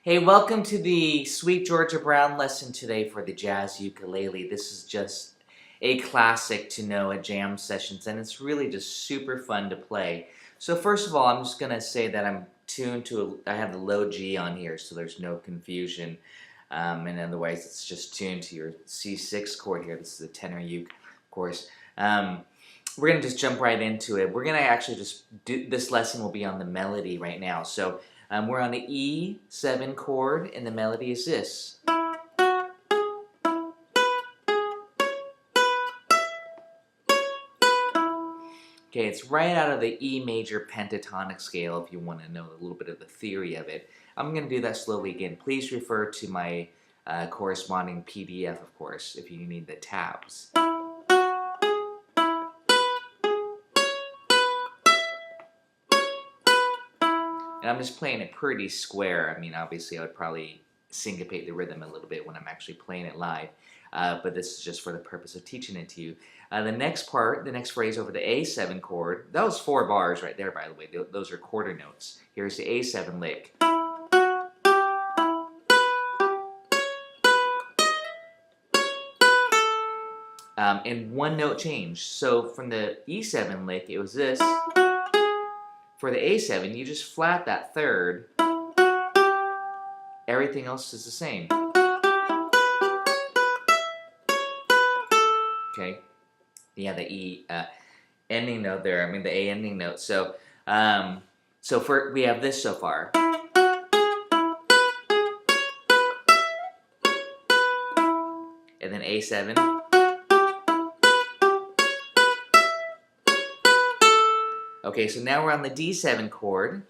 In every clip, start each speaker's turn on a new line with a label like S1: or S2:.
S1: Hey, welcome to the Sweet Georgia Brown lesson today for the jazz ukulele. This is just a classic to know at jam sessions, and it's really just super fun to play. So first of all, I'm just gonna say that I'm tuned to, I have the low G on here, so there's no confusion. And otherwise, it's just tuned to your C6 chord here. This is a tenor uke, of course. We're gonna just jump right into it. We're gonna actually just do, this lesson will be on the melody right now. So we're on the E7 chord, and the melody is this. Okay, it's right out of the E major pentatonic scale if you want to know a little bit of the theory of it. I'm going to do that slowly again. Please refer to my corresponding PDF, of course, if you need the tabs. And I'm just playing it pretty square. I mean, obviously I would probably syncopate the rhythm a little bit when I'm actually playing it live. But this is just for the purpose of teaching it to you. The next part, the next phrase over the A7 chord, that was 4 bars right there, by the way. Those are quarter notes. Here's the A7 lick. And one note change. So from the E7 lick, it was this. For the A7, you just flat that third. Everything else is the same. Okay. Yeah, the E ending note there. I mean the A ending note. So, we have this so far. And then A7. Okay, so now we're on the D7 chord.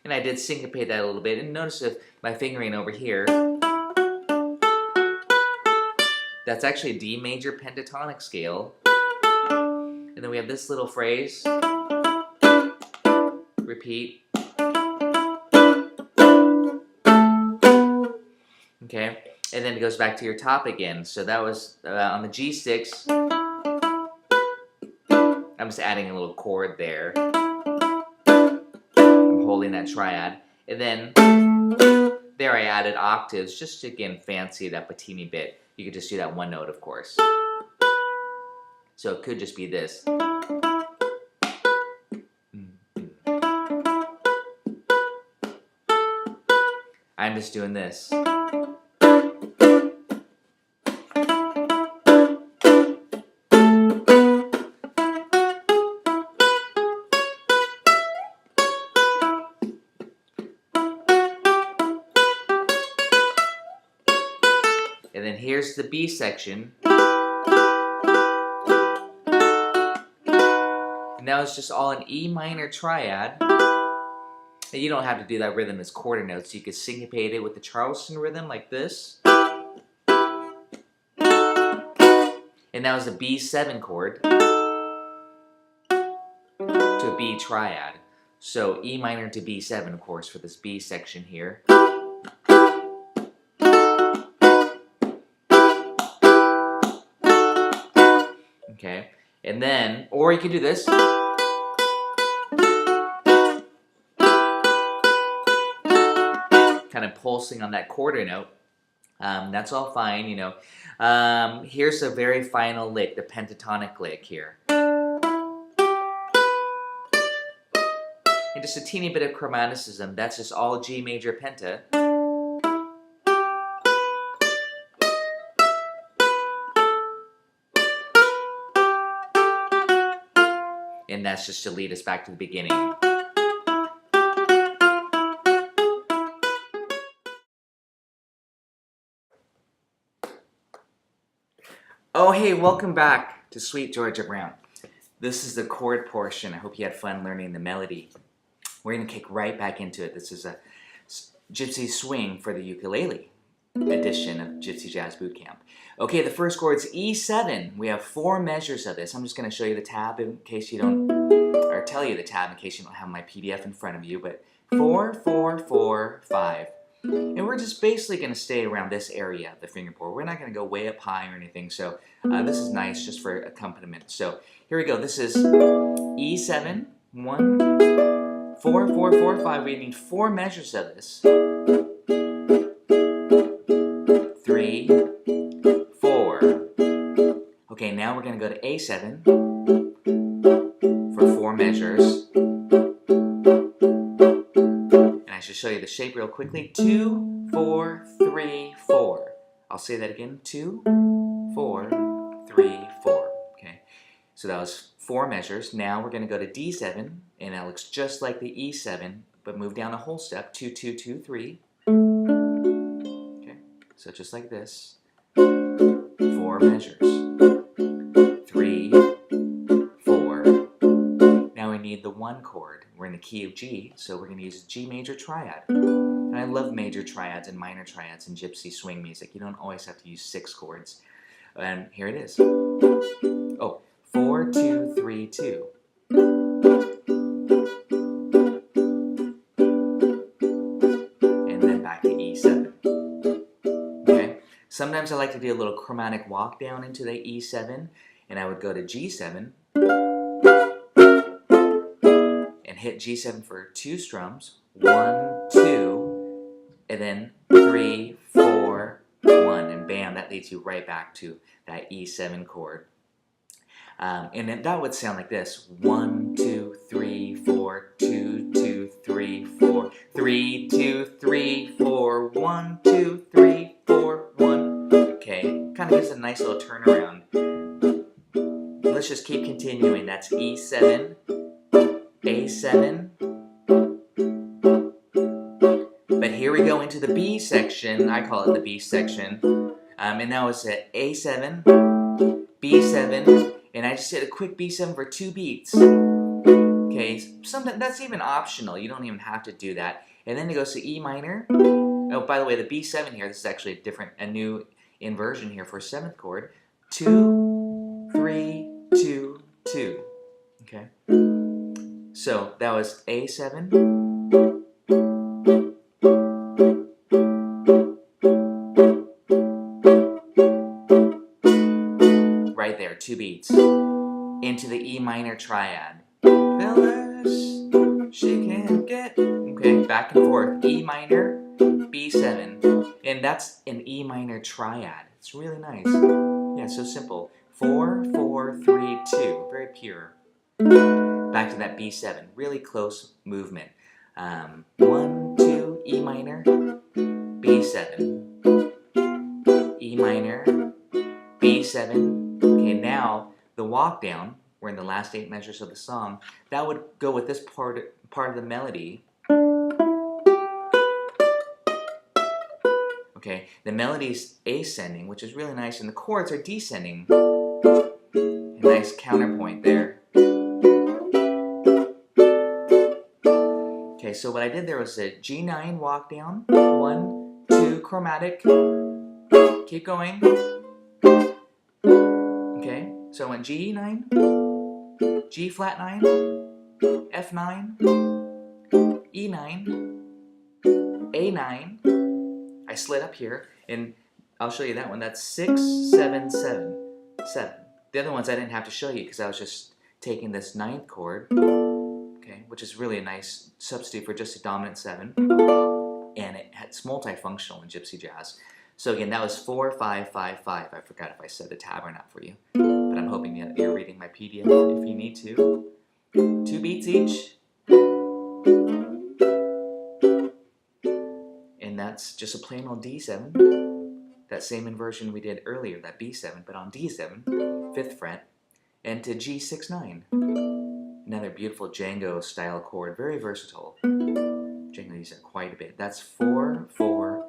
S1: And I did syncopate that a little bit. And notice if my fingering over here, that's actually a D major pentatonic scale. And then we have this little phrase. Repeat. Okay, and then it goes back to your top again. So that was on the G6. I'm just adding a little chord there. I'm holding that triad. And then there I added octaves, just to, again, fancy it up a teeny bit. You could just do that one note, of course. So it could just be this. I'm just doing this. And then here's the B section. And now it's just all an E minor triad. And you don't have to do that rhythm as quarter notes. You could syncopate it with the Charleston rhythm like this. And that was a B7 chord to a B triad. So E minor to B7, of course, for this B section here. Okay, and then, or you could do this. Kind of pulsing on that quarter note. That's all fine, you know. Here's a very final lick, the pentatonic lick here. And just a teeny bit of chromaticism. That's just all G major penta. And that's just to lead us back to the beginning. Oh, hey, welcome back to Sweet Georgia Brown. This is the chord portion. I hope you had fun learning the melody. We're going to kick right back into it. This is a Gypsy swing for the ukulele edition of Gypsy Jazz Boot Camp. Okay, the first chord is E7. We have 4 measures of this. I'm just going to show you the tab in case you don't, or tell you the tab in case you don't have my PDF in front of you, but 4, 4, 4, 5. And we're just basically going to stay around this area of the fingerboard. We're not going to go way up high or anything, so this is nice just for accompaniment. So here we go. This is E7, 1, 4, 4, 4, 5. We need 4 measures of this. 3, 4. Okay, now we're going to go to A7 for 4 measures. And I should show you the shape real quickly. 2, 4, 3, 4. I'll say that again. 2, 4, 3, 4. Okay, so that was 4 measures. Now we're going to go to D7, and that looks just like the E7, but move down a whole step. 2, 2, 2, 3. Okay, so just like this. 4 measures. 3, 4. Now we need the 1 chord. We're in the key of G, so we're going to use a G major triad. And I love major triads and minor triads in Gypsy swing music. You don't always have to use 6 chords. And here it is. Oh, 4, 2, 3, 2. And then back to E7. Okay. Sometimes I like to do a little chromatic walk down into the E7, and I would go to G7 and hit G7 for 2 strums. 1, 2, and then 3, 4, 1, and bam, that leads you right back to that E7 chord. And then that would sound like this. 1, 2, 3, 4, 2, 2, 3, 4, 3, 2, 3, 4, 1, 2, 3, 4, 1. Okay, kind of gives a nice little turnaround. Let's just keep continuing. That's E7, A7. But here we go into the B section. I call it the B section. And that was at A7, B7, and I just hit a quick B7 for 2 beats. Okay, sometimes that's even optional. You don't even have to do that. And then it goes to E minor. Oh, by the way, the B7 here, this is actually a new inversion here for a 7th chord. 2, 3, 2, 2. Okay. So that was A7. Right there, 2 beats. Into the E minor triad. Phyllis, she can't get. Okay, back and forth. E minor, B7. And that's an E minor triad. It's really nice. Yeah, so simple. 4, 4, 3, 2. Very pure. Back to that B7. Really close movement. 1, 2, E minor, B7. E minor, B7. Okay, now the walk down, we're in the last 8 measures of the song, that would go with this part of the melody. Okay, the melody's ascending, which is really nice, and the chords are descending. A nice counterpoint there. Okay, so what I did there was a G9 walk down, 1, 2 chromatic, keep going. Okay, so I went G9, G flat 9, F9, E9, A9. I slid up here, and I'll show you that one. That's 6, 7, 7, 7. The other ones I didn't have to show you because I was just taking this 9th chord, okay, which is really a nice substitute for just a dominant 7, and it's multifunctional in Gypsy jazz. So again, that was 4, 5, 5, 5. I forgot if I said the tab or not for you, but I'm hoping you're reading my PDF if you need to. 2 beats each. And that's just a plain old D7. That same inversion we did earlier, that B7, but on D7, 5th fret, and to G6-9. Another beautiful Django style chord, very versatile. Django uses it quite a bit. That's 4, 4,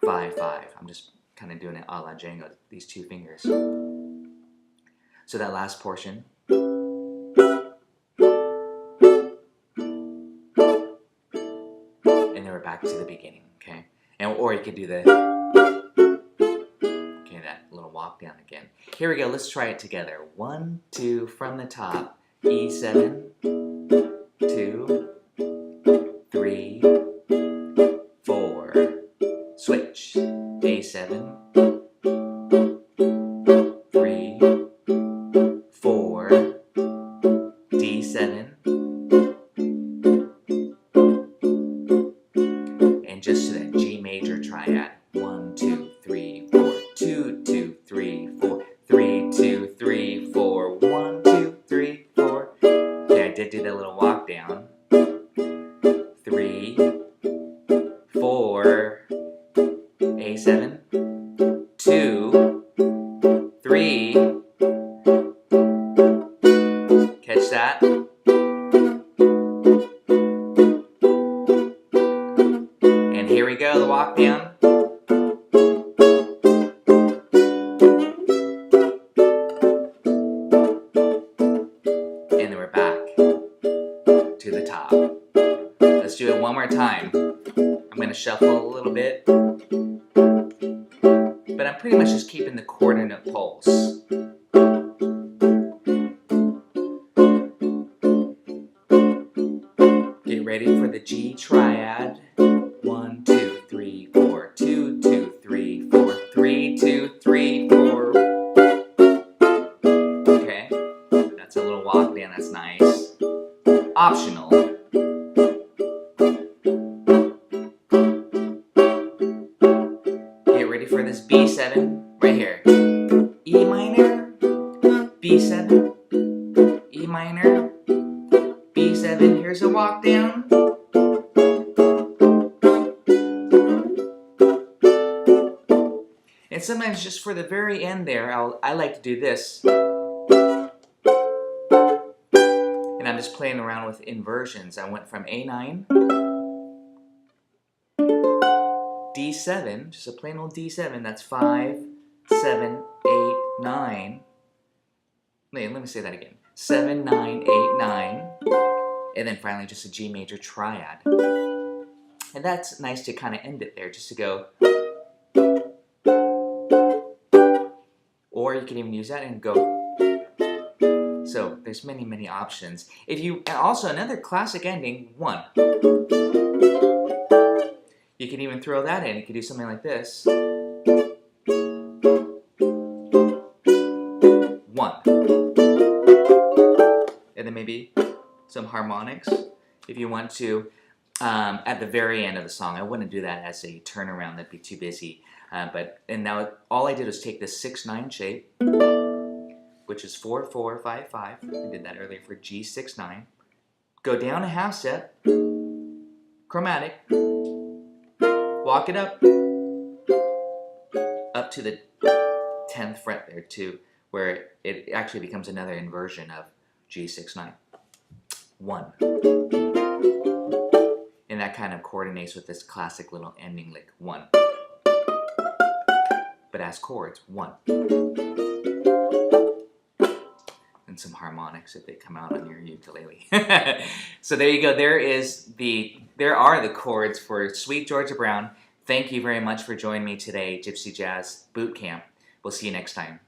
S1: 5, 5. I'm just kind of doing it a la Django, these 2 fingers. So that last portion. And then we're back to the beginning, okay? Or you could do the, okay, that little walk down again. Here we go, let's try it together. 1, 2, from the top. E7, 2, 3, 4. Switch. A7, 3, 4, D7, do that little walk down. 3, 4, A7, 2, 3, catch that, and here we go, the walk down. And then we're back to the top. Let's do it one more time. I'm going to shuffle a little bit, but I'm pretty much just keeping the quarter note pulse. Get ready for the G triad. 1, 2, 3, 4, 2, 2, 3, 4, 3, 2, 3, 4. Okay, that's a little walk down, that's nice. Optional. Get ready for this B7 right here. E minor, B7, E minor, B7. Here's a walk down. And sometimes just for the very end there, I like to do this. And I'm just playing around with inversions. I went from A9, D7, just a plain old D7. That's 5, 7, 8, 9. Wait, let me say that again. 7, 9, 8, 9. And then finally just a G major triad. And that's nice to kind of end it there, just to go. Or you can even use that and go. So there's many, many options. And also another classic ending, 1. You can even throw that in. You can do something like this. 1. And then maybe some harmonics if you want to at the very end of the song. I wouldn't do that as a turnaround, that'd be too busy. And now all I did was take this 6/9 shape, which is 4, 4, 5, 5. I did that earlier for G6/9. Go down a half step, chromatic, walk it up to the 10th fret there too, where it actually becomes another inversion of G6/9. 1. And that kind of coordinates with this classic little ending lick, 1. But as chords, 1. And some harmonics if they come out on your ukulele. So there you go. There are the chords for Sweet Georgia Brown. Thank you very much for joining me today, Gypsy Jazz Boot Camp. We'll see you next time.